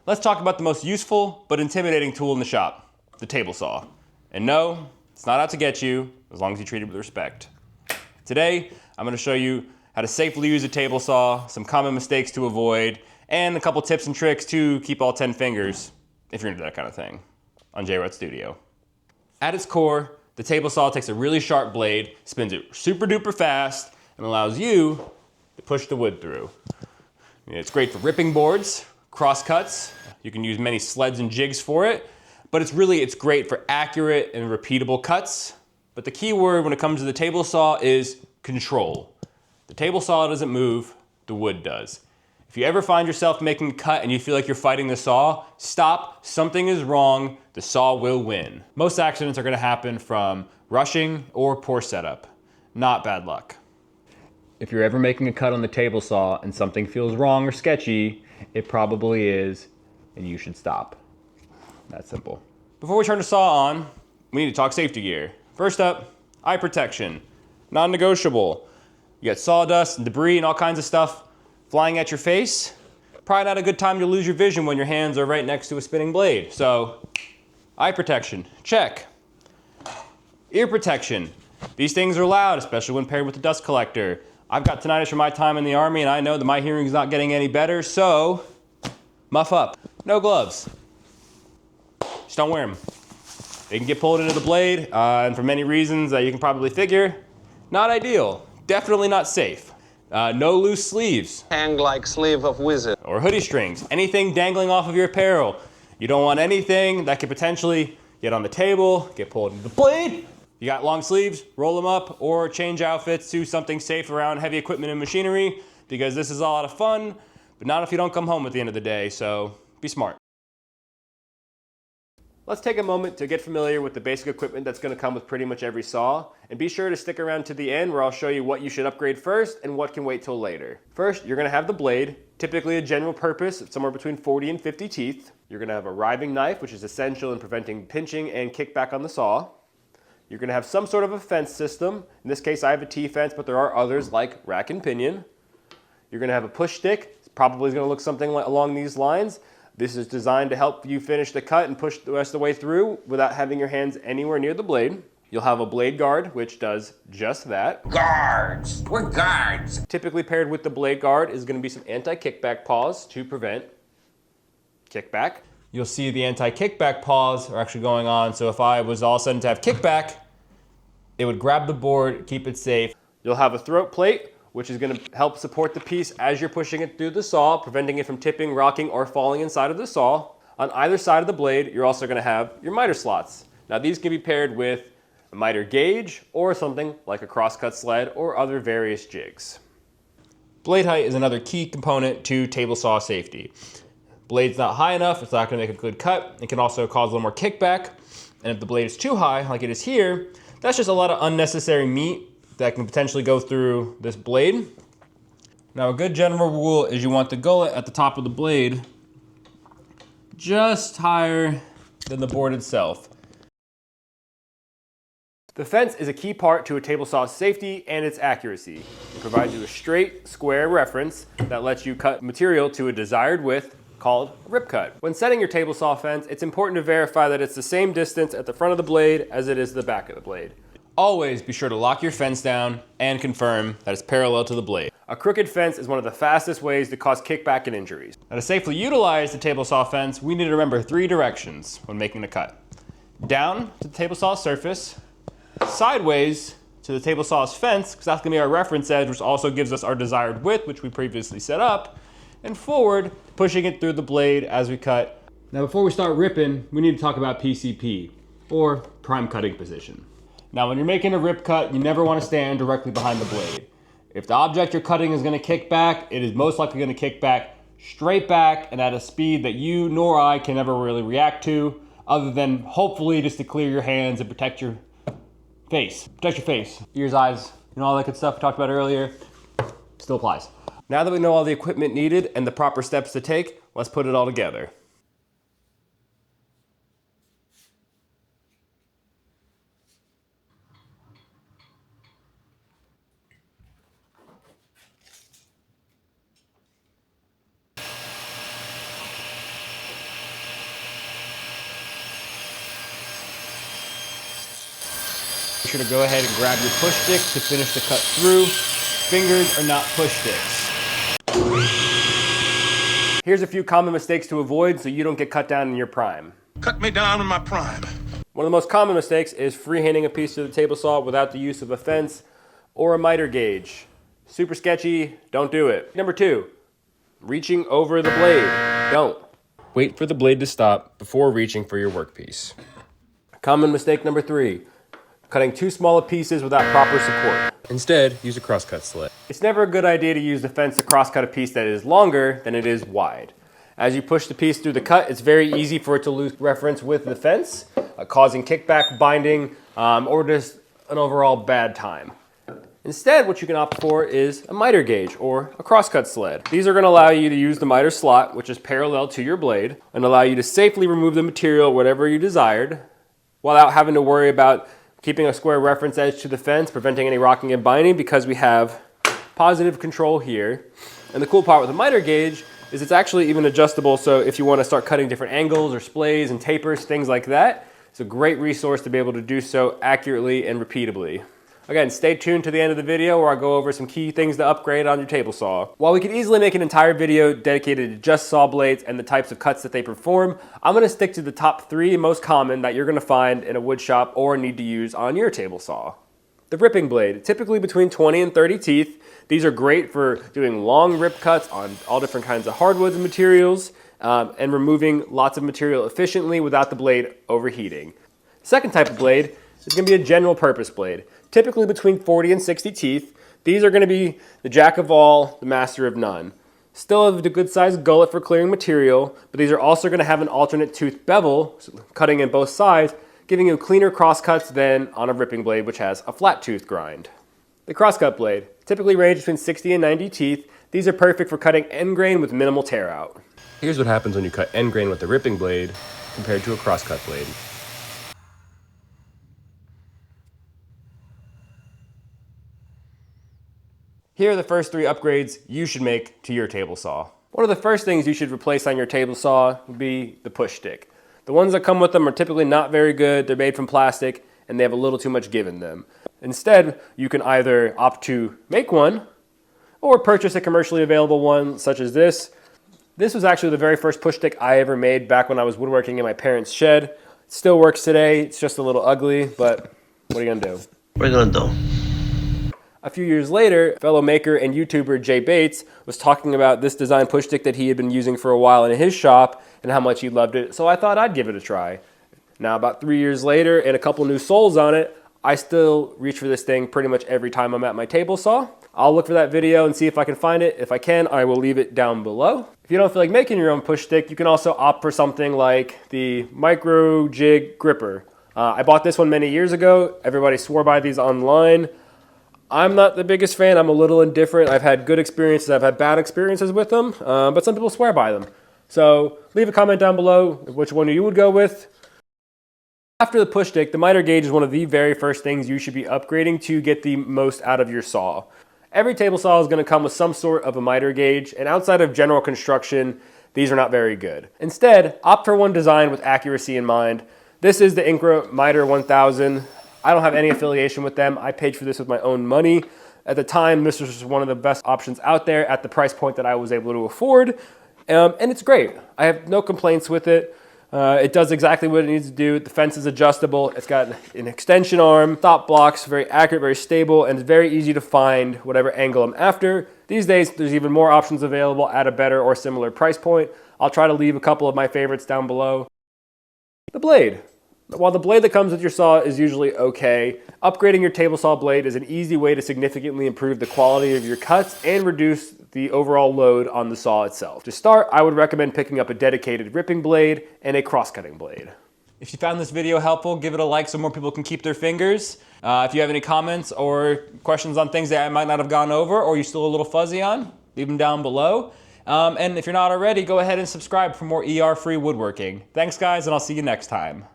Let's talk about the most useful but intimidating tool in the shop, the table saw. And no, it's not out to get you, as long as you treat it with respect. Today, I'm going to show you how to safely use a table saw, some common mistakes to avoid, and a couple tips and tricks to keep all 10 fingers, if you're into that kind of thing, on J-Rod Studio. At its core, the table saw takes a really sharp blade, spins it super duper fast, and allows you to push the wood through. It's great for ripping boards, cross cuts. You can use many sleds and jigs for it, but it's great for accurate and repeatable cuts. But the key word when it comes to the table saw is control. The table saw doesn't move, the wood does. If you ever find yourself making a cut and you feel like you're fighting the saw, stop, something is wrong, the saw will win. Most accidents are gonna happen from rushing or poor setup, not bad luck. If you're ever making a cut on the table saw and something feels wrong or sketchy, it probably is, and you should stop. That's simple. Before we turn the saw on, we need to talk safety gear. First up, eye protection, non-negotiable. You got sawdust and debris and all kinds of stuff flying at your face. Probably not a good time to lose your vision when your hands are right next to a spinning blade. So, eye protection, check. Ear protection. These things are loud, especially when paired with a dust collector. I've got tinnitus from my time in the Army, and I know that my hearing is not getting any better, so muff up. No gloves. Just don't wear them. They can get pulled into the blade, and for many reasons that you can probably figure, not ideal. Definitely not safe. No loose sleeves. Hang like sleeve of wizard. Or hoodie strings. Anything dangling off of your apparel. You don't want anything that could potentially get on the table, get pulled into the blade. You got long sleeves, roll them up, or change outfits to something safe around heavy equipment and machinery, because this is a lot of fun, but not if you don't come home at the end of the day, so be smart. Let's take a moment to get familiar with the basic equipment that's going to come with pretty much every saw, and be sure to stick around to the end where I'll show you what you should upgrade first and what can wait till later. First, you're going to have the blade, typically a general purpose, somewhere between 40 and 50 teeth. You're going to have a riving knife, which is essential in preventing pinching and kickback on the saw. You're going to have some sort of a fence system. In this case, I have a T-fence, but there are others like rack and pinion. You're going to have a push stick. It's probably going to look something along these lines. This is designed to help you finish the cut and push the rest of the way through without having your hands anywhere near the blade. You'll have a blade guard, which does just that. Guards! We're guards! Typically paired with the blade guard is going to be some anti-kickback paws to prevent kickback. You'll see the anti-kickback paws are actually going on, so if I was all of a sudden to have kickback, it would grab the board, keep it safe. You'll have a throat plate, which is going to help support the piece as you're pushing it through the saw, preventing it from tipping, rocking, or falling inside of the saw. On either side of the blade, you're also going to have your miter slots. Now these can be paired with a miter gauge or something like a crosscut sled or other various jigs. Blade height is another key component to table saw safety. Blade's not high enough, it's not going to make a good cut. It can also cause a little more kickback. And if the blade is too high, like it is here, that's just a lot of unnecessary meat that can potentially go through this blade. Now a good general rule is you want the gullet at the top of the blade just higher than the board itself. The fence is a key part to a table saw's safety and its accuracy. It provides you a straight, square reference that lets you cut material to a desired width called rip cut. When setting your table saw fence, it's important to verify that it's the same distance at the front of the blade as it is the back of the blade. Always be sure to lock your fence down and confirm that it's parallel to the blade. A crooked fence is one of the fastest ways to cause kickback and injuries. Now to safely utilize the table saw fence, we need to remember 3 directions when making the cut. Down to the table saw surface, sideways to the table saw's fence, because that's going to be our reference edge, which also gives us our desired width, which we previously set up, and forward, pushing it through the blade as we cut. Now before we start ripping, we need to talk about PCP, or prime cutting position. Now when you're making a rip cut, you never want to stand directly behind the blade. If the object you're cutting is going to kick back, it is most likely going to kick back straight back and at a speed that you nor I can ever really react to, other than hopefully just to clear your hands and protect your face. Protect your face, ears, eyes, all that good stuff we talked about earlier, still applies. Now that we know all the equipment needed and the proper steps to take, let's put it all together. Be sure to go ahead and grab your push stick to finish the cut through. Fingers are not push sticks. Here's a few common mistakes to avoid so you don't get cut down in your prime. Cut me down in my prime. One of the most common mistakes is freehanding a piece of the table saw without the use of a fence or a miter gauge. Super sketchy, don't do it. Number 2, reaching over the blade. Don't. Wait for the blade to stop before reaching for your workpiece. Common mistake number 3, cutting too small of pieces without proper support. Instead, use a crosscut sled. It's never a good idea to use the fence to crosscut a piece that is longer than it is wide. As you push the piece through the cut, it's very easy for it to lose reference with the fence, causing kickback, binding, or just an overall bad time. Instead, what you can opt for is a miter gauge or a crosscut sled. These are going to allow you to use the miter slot, which is parallel to your blade, and allow you to safely remove the material whatever you desired, without having to worry about keeping a square reference edge to the fence, preventing any rocking and binding, because we have positive control here. And the cool part with the miter gauge is it's actually even adjustable, so if you want to start cutting different angles or splays and tapers, things like that, it's a great resource to be able to do so accurately and repeatably. Again, stay tuned to the end of the video where I go over some key things to upgrade on your table saw. While we could easily make an entire video dedicated to just saw blades and the types of cuts that they perform, I'm going to stick to the top 3 most common that you're going to find in a wood shop or need to use on your table saw. The ripping blade, typically between 20 and 30 teeth. These are great for doing long rip cuts on all different kinds of hardwoods and materials, and removing lots of material efficiently without the blade overheating. Second type of blade is going to be a general purpose blade, typically between 40 and 60 teeth. These are going to be the jack of all, the master of none. Still have a good sized gullet for clearing material, but these are also going to have an alternate tooth bevel, cutting in both sides, giving you cleaner crosscuts than on a ripping blade, which has a flat tooth grind. The crosscut blade, typically range between 60 and 90 teeth. These are perfect for cutting end grain with minimal tear out. Here's what happens when you cut end grain with a ripping blade compared to a crosscut blade. Here are the first 3 upgrades you should make to your table saw. One of the first things you should replace on your table saw would be the push stick. The ones that come with them are typically not very good. They're made from plastic and they have a little too much give in them. Instead, you can either opt to make one or purchase a commercially available one such as this. This was actually the very first push stick I ever made back when I was woodworking in my parents' shed. It still works today. It's just a little ugly, but what are you gonna do? What are you gonna do? A few years later, fellow maker and YouTuber Jay Bates was talking about this design push stick that he had been using for a while in his shop and how much he loved it, so I thought I'd give it a try. Now, about 3 years later and a couple new soles on it, I still reach for this thing pretty much every time I'm at my table saw. I'll look for that video and see if I can find it. If I can, I will leave it down below. If you don't feel like making your own push stick, you can also opt for something like the Micro Jig Gripper. I bought this one many years ago. Everybody swore by these online. I'm not the biggest fan. I'm a little indifferent. I've had good experiences. I've had bad experiences with them, but some people swear by them. So leave a comment down below which one you would go with. After the push stick, the miter gauge is one of the very first things you should be upgrading to get the most out of your saw. Every table saw is going to come with some sort of a miter gauge, and outside of general construction, these are not very good. Instead, opt for one designed with accuracy in mind. This is the Incra Miter 1000. I don't have any affiliation with them. I paid for this with my own money. At the time, this was one of the best options out there at the price point that I was able to afford. And it's great. I have no complaints with it. It does exactly what it needs to do. The fence is adjustable. It's got an extension arm, stop blocks, very accurate, very stable, and it's very easy to find whatever angle I'm after. These days, there's even more options available at a better or similar price point. I'll try to leave a couple of my favorites down below. The blade. While the blade that comes with your saw is usually okay, upgrading your table saw blade is an easy way to significantly improve the quality of your cuts and reduce the overall load on the saw itself. To start, I would recommend picking up a dedicated ripping blade and a cross-cutting blade. If you found this video helpful, give it a like so more people can keep their fingers. If you have any comments or questions on things that I might not have gone over or you're still a little fuzzy on, leave them down below. And if you're not already, go ahead and subscribe for more ER-free woodworking. Thanks guys, and I'll see you next time.